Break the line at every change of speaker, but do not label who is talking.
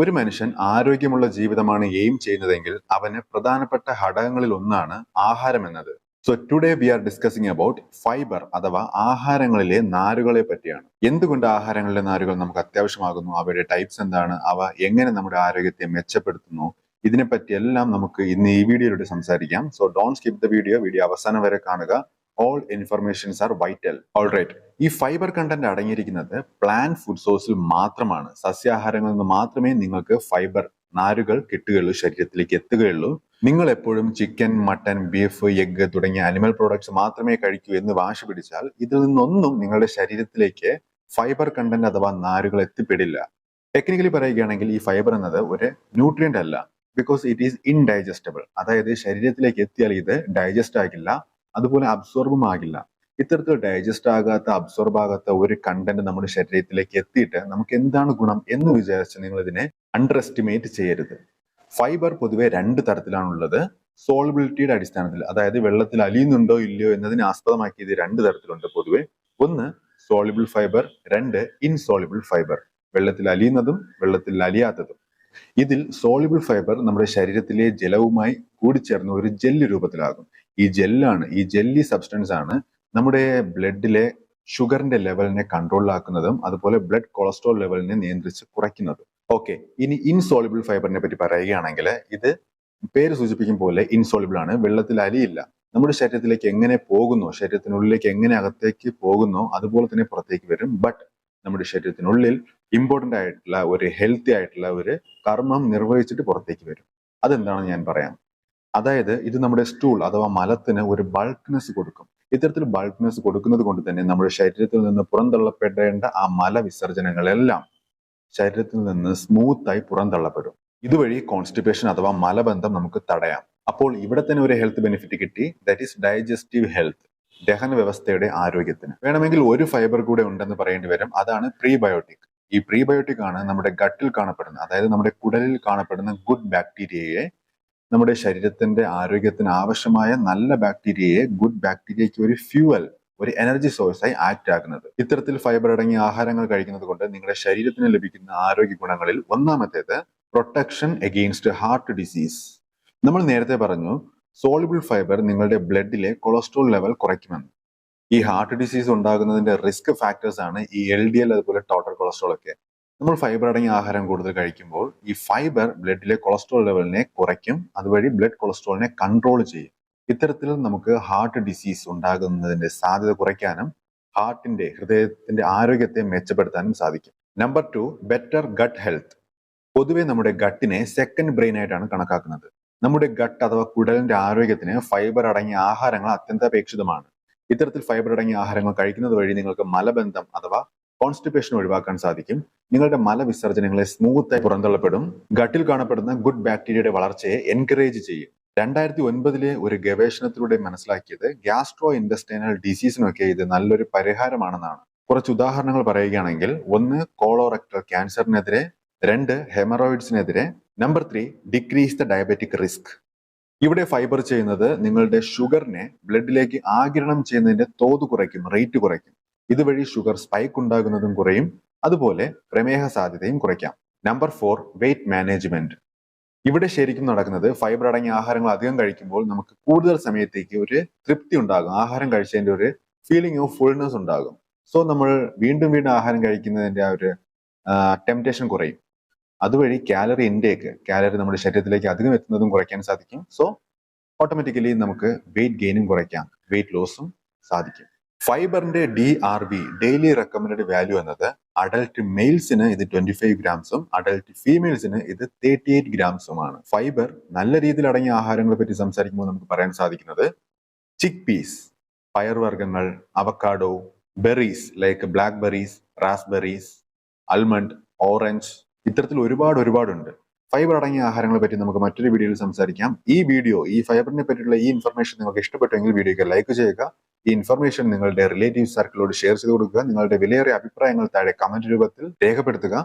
ഒരു മനുഷ്യൻ ആരോഗ്യമുള്ള ജീവിതമാണ് എയിം ചെയ്യുന്നതെങ്കിൽ അവന് പ്രധാനപ്പെട്ട ഘടകങ്ങളിൽ ഒന്നാണ് ആഹാരം എന്നത്. So today we are discussing about fibre അഥവാ ആഹാരങ്ങളിലെ നാരുകളെ പറ്റിയാണ്. എന്തുകൊണ്ട് ആഹാരങ്ങളിലെ നാരുകൾ നമുക്ക് അത്യാവശ്യമാകുന്നു, അവയുടെ ടൈപ്സ് എന്താണ്, അവ എങ്ങനെ നമ്മുടെ ആരോഗ്യത്തെ മെച്ചപ്പെടുത്തുന്നു, ഇതിനെപ്പറ്റി എല്ലാം നമുക്ക് ഇന്ന് ഈ വീഡിയോയിലൂടെ സംസാരിക്കാം. So don't skip the video അവസാനം വരെ കാണുക. All informations are vital. Alright, ഈ ഫൈബർ കണ്ടന്റ് അടങ്ങിയിരിക്കുന്നത് പ്ലാന്റ് ഫുഡ് സോഴ്സിൽ മാത്രമാണ്. സസ്യാഹാരങ്ങളിൽ നിന്ന് മാത്രമേ നിങ്ങൾക്ക് ഫൈബർ നാരുകൾ കിട്ടുകയുള്ളൂ, ശരീരത്തിലേക്ക് എത്തുകയുള്ളൂ. നിങ്ങൾ എപ്പോഴും ചിക്കൻ, മട്ടൻ, ബീഫ്, എഗ് തുടങ്ങിയ അനിമൽ പ്രോഡക്ട്സ് മാത്രമേ കഴിക്കൂ എന്ന് വാശി പിടിച്ചാൽ ഇതിൽ നിന്നൊന്നും നിങ്ങളുടെ ശരീരത്തിലേക്ക് ഫൈബർ കണ്ടന്റ് അഥവാ നാരുകൾ എത്തിപ്പെടില്ല. ടെക്നിക്കലി പറയുകയാണെങ്കിൽ ഈ ഫൈബർ എന്നത് ഒരു ന്യൂട്രിയന്റ് അല്ല, ബിക്കോസ് ഇറ്റ് ഈസ് ഇൻഡൈജസ്റ്റബിൾ. അതായത് ശരീരത്തിലേക്ക് എത്തിയാൽ ഇത് ഡൈജസ്റ്റ് ആകില്ല, അതുപോലെ അബ്സോർബും ആകില്ല. ഇത്തരത്തിൽ ഡൈജസ്റ്റ് ആകാത്ത, അബ്സോർബ് ആകാത്ത ഒരു കണ്ടന്റ് നമ്മുടെ ശരീരത്തിലേക്ക് എത്തിയിട്ട് നമുക്ക് എന്താണ് ഗുണം എന്ന് വിചാരിച്ച് നിങ്ങൾ ഇതിനെ അണ്ടർ എസ്റ്റിമേറ്റ് ചെയ്യരുത്. ഫൈബർ പൊതുവെ രണ്ട് തരത്തിലാണുള്ളത്. സോളിബിലിറ്റിയുടെ അടിസ്ഥാനത്തിൽ, അതായത് വെള്ളത്തിൽ അലിയുന്നുണ്ടോ ഇല്ലയോ എന്നതിനെ ആസ്പദമാക്കി ഇത് രണ്ട് തരത്തിലുണ്ട് പൊതുവെ. ഒന്ന് സോളിബിൾ ഫൈബർ, രണ്ട് ഇൻസോളിബിൾ ഫൈബർ. വെള്ളത്തിൽ അലിയുന്നതും വെള്ളത്തിൽ അലിയാത്തതും. ഇതിൽ സോളിബിൾ ഫൈബർ നമ്മുടെ ശരീരത്തിലെ ജലവുമായി കൂടിച്ചേർന്ന് ഒരു ജെല്ലി രൂപത്തിലാകും. ഈ ജെല്ലി സബ്സ്റ്റൻസ് ആണ് നമ്മുടെ ബ്ലഡിലെ ഷുഗറിന്റെ ലെവലിനെ കൺട്രോളിലാക്കുന്നതും അതുപോലെ ബ്ലഡ് കൊളസ്ട്രോൾ ലെവലിനെ നിയന്ത്രിച്ച് കുറയ്ക്കുന്നതും. ഓക്കെ, ഇനി ഇൻസോളിബിൾ ഫൈബറിനെ പറ്റി പറയുകയാണെങ്കിൽ ഇത് പേര് സൂചിപ്പിക്കും പോലെ ഇൻസോളിബിൾ ആണ്, വെള്ളത്തിൽ അലിയില്ല. നമ്മുടെ ശരീരത്തിലേക്ക് എങ്ങനെ പോകുന്നോ, ശരീരത്തിനുള്ളിലേക്ക് എങ്ങനെ അകത്തേക്ക് പോകുന്നോ അതുപോലെ തന്നെ പുറത്തേക്ക് വരും. ബട്ട് നമ്മുടെ ശരീരത്തിനുള്ളിൽ ഇമ്പോർട്ടന്റ് ആയിട്ടുള്ള ഒരു ഹെൽത്തി ആയിട്ടുള്ള ഒരു കർമ്മം നിർവഹിച്ചിട്ട് പുറത്തേക്ക് വരും. അതെന്താണെന്ന് ഞാൻ പറയാം. അതായത് ഇത് നമ്മുടെ സ്റ്റൂൾ അഥവാ മലത്തിന് ഒരു ബൾക്ക്നെസ് കൊടുക്കും. ഇത്തരത്തിൽ ബൾക്ക്നെസ് കൊടുക്കുന്നത് കൊണ്ട് തന്നെ നമ്മുടെ ശരീരത്തിൽ നിന്ന് പുറന്തള്ളപ്പെടേണ്ട ആ മലവിസർജനങ്ങളെല്ലാം ശരീരത്തിൽ നിന്ന് സ്മൂത്തായി പുറന്തള്ളപ്പെടും. ഇതുവഴി കോൺസ്റ്റിപ്പേഷൻ അഥവാ മലബന്ധം നമുക്ക് തടയാം. അപ്പോൾ ഇവിടെ തന്നെ ഒരു ഹെൽത്ത് ബെനിഫിറ്റ് കിട്ടി, ദാറ്റ് ഈസ് ഡൈജസ്റ്റീവ് ഹെൽത്ത്, ദഹന വ്യവസ്ഥയുടെ ആരോഗ്യത്തിന്. വേണമെങ്കിൽ ഒരു ഫൈബർ കൂടെ ഉണ്ടെന്ന് പറയേണ്ടി വരും, അതാണ് പ്രീബയോട്ടിക്. ഈ പ്രീബയോട്ടിക് ആണ് നമ്മുടെ ഗട്ടിൽ കാണപ്പെടുന്ന, അതായത് നമ്മുടെ കുടലിൽ കാണപ്പെടുന്ന ഗുഡ് ബാക്ടീരിയയെ, നമ്മുടെ ശരീരത്തിന്റെ ആരോഗ്യത്തിന് ആവശ്യമായ നല്ല ബാക്ടീരിയയെ, ഗുഡ് ബാക്ടീരിയയ്ക്ക് ഒരു ഫ്യൂവൽ, ഒരു എനർജി സോഴ്സായി ആക്ട് ആകുന്നത്. ഇത്തരത്തിൽ ഫൈബർ അടങ്ങിയ ആഹാരങ്ങൾ കഴിക്കുന്നത് കൊണ്ട് നിങ്ങളുടെ ശരീരത്തിന് ലഭിക്കുന്ന ആരോഗ്യ ഗുണങ്ങളിൽ ഒന്നാമത്തേത് പ്രൊട്ടക്ഷൻ എഗെയിൻസ്റ്റ് ഹാർട്ട് ഡിസീസ്. നമ്മൾ നേരത്തെ പറഞ്ഞു സോളിബിൾ ഫൈബർ നിങ്ങളുടെ ബ്ലഡിലെ കൊളസ്ട്രോൾ ലെവൽ കുറയ്ക്കുമെന്ന്. ഈ ഹാർട്ട് ഡിസീസ് ഉണ്ടാകുന്നതിന്റെ റിസ്ക് ഫാക്ടേഴ്സ് ആണ് ഈ LDL അതുപോലെ ടോട്ടൽ കൊളസ്ട്രോൾ ഒക്കെ. നമ്മൾ ഫൈബർ അടങ്ങിയ ആഹാരം കൂടുതൽ കഴിക്കുമ്പോൾ ഈ ഫൈബർ ബ്ലഡിലെ കൊളസ്ട്രോൾ ലെവലിനെ കുറയ്ക്കും, അതുവഴി ബ്ലഡ് കൊളസ്ട്രോളിനെ കൺട്രോൾ ചെയ്യും. ഇത്തരത്തിൽ നമുക്ക് ഹാർട്ട് ഡിസീസ് ഉണ്ടാകുന്നതിന്റെ സാധ്യത കുറയ്ക്കാനും ഹൃദയത്തിന്റെ ആരോഗ്യത്തെ മെച്ചപ്പെടുത്താനും സാധിക്കും. Number 2, better gut health. പൊതുവെ നമ്മുടെ ഗട്ടിനെ സെക്കൻഡ് ബ്രെയിൻ ആയിട്ടാണ് കണക്കാക്കുന്നത്. നമ്മുടെ ഗട്ട് അഥവാ കുടലിന്റെ ആരോഗ്യത്തിന് ഫൈബർ അടങ്ങിയ ആഹാരങ്ങൾ അത്യന്താപേക്ഷിതമാണ്. ഇത്തരത്തിൽ ഫൈബർ അടങ്ങിയ ആഹാരങ്ങൾ കഴിക്കുന്നത് വഴി നിങ്ങൾക്ക് മലബന്ധം അഥവാ കോൺസ്റ്റിപ്പേഷൻ ഒഴിവാക്കാൻ സാധിക്കും. നിങ്ങളുടെ മലവിസർജനങ്ങളെ സ്മൂത്തായി പുറന്തള്ളപ്പെടും. ഗട്ടിൽ കാണപ്പെടുന്ന ഗുഡ് ബാക്ടീരിയയുടെ വളർച്ചയെ എൻകറേജ് ചെയ്യും. 2009 ഒരു ഗവേഷണത്തിലൂടെ മനസ്സിലാക്കിയത് ഗ്യാസ്ട്രോ ഇൻഡസ്റ്റൈനൽ ഡിസീസിനൊക്കെ ഇത് നല്ലൊരു പരിഹാരമാണെന്നാണ്. കുറച്ച് ഉദാഹരണങ്ങൾ പറയുകയാണെങ്കിൽ, 1 കോളോറക്ടൽ ക്യാൻസറിനെതിരെ, 2 ഹെമറോയിഡ്സിനെതിരെ, number 3 decrease the diabetic risk. ഇവിടെ ഫൈബർ ചെയ്യുന്നത് നിങ്ങളുടെ ഷുഗറിനെ ബ്ലഡിലേക്ക് ആഗിരണം ചെയ്യുന്നതിന്റെ തോത് കുറയ്ക്കും, റേറ്റ് കുറയ്ക്കും. ഇതുവഴി ഷുഗർ സ്പൈക്ക് ഉണ്ടാകുന്നതും കുറയും, അതുപോലെ പ്രമേഹ സാധ്യതയും കുറയ്ക്കാം. Number 4 wait management. ഇവിടെ ശരിക്കും നടക്കുന്നത് ഫൈബർ അടങ്ങിയ ആഹാരങ്ങൾ അധികം കഴിക്കുമ്പോൾ നമുക്ക് കൂടുതൽ സമയത്തേക്ക് ഒരു തൃപ്തി ഉണ്ടാകും, ആഹാരം കഴിച്ചതിന്റെ ഒരു ഫീലിംഗ് ഓഫ് ഫുൾനെസ് ഉണ്ടാകും. സോ നമ്മൾ വീണ്ടും ആഹാരം കഴിക്കുന്നതിന്റെ ആ ഒരു ടെംപ്റ്റേഷൻ കുറയും. അതുവഴി കാലറി നമ്മുടെ ശരീരത്തിലേക്ക് അധികം എത്തുന്നതും കുറയ്ക്കാൻ സാധിക്കും. സോ ഓട്ടോമാറ്റിക്കലി നമുക്ക് വെയിറ്റ് ഗെയിനും കുറയ്ക്കാം, വെയിറ്റ് ലോസും സാധിക്കും. ഫൈബറിന്റെ DRB, ഡെയിലി റെക്കമെൻഡഡ് വാല്യൂ എന്നത് അഡൽട്ട് മെയിൽസിന് ഇത് 25 ഗ്രാംസും അഡൽട്ട് ഫീമെയിൽസിന് ഇത് 38 ഗ്രാംസുമാണ്. ഫൈബർ നല്ല രീതിയിൽ അടങ്ങിയ ആഹാരങ്ങളെ പറ്റി സംസാരിക്കുമ്പോൾ നമുക്ക് പറയാൻ സാധിക്കുന്നത് ചിക്ക് പീസ്, പയർവർഗ്ഗങ്ങൾ, avocado, berries like blackberries, raspberries, almond, orange, ഇത്തരത്തിൽ ഒരുപാടുണ്ട്. ഫൈബർ അടങ്ങിയ ആഹാരങ്ങളെ പറ്റി നമുക്ക് മറ്റൊരു വീഡിയോയിൽ സംസാരിക്കാം. ഈ ഫൈബറിനെ പറ്റിയുള്ള ഈ ഇൻഫർമേഷൻ നിങ്ങൾക്ക് ഇഷ്ടപ്പെട്ടെങ്കിൽ വീഡിയോയ്ക്ക് ലൈക്ക് ചെയ്യുക. ഈ ഇൻഫർമേഷൻ നിങ്ങളുടെ റിലേറ്റീവ് സർക്കിളോട് ഷെയർ ചെയ്ത് കൊടുക്കുക. നിങ്ങളുടെ വിലയേറിയ അഭിപ്രായങ്ങൾ താഴെ കമന്റ് രൂപത്തിൽ രേഖപ്പെടുത്തുക.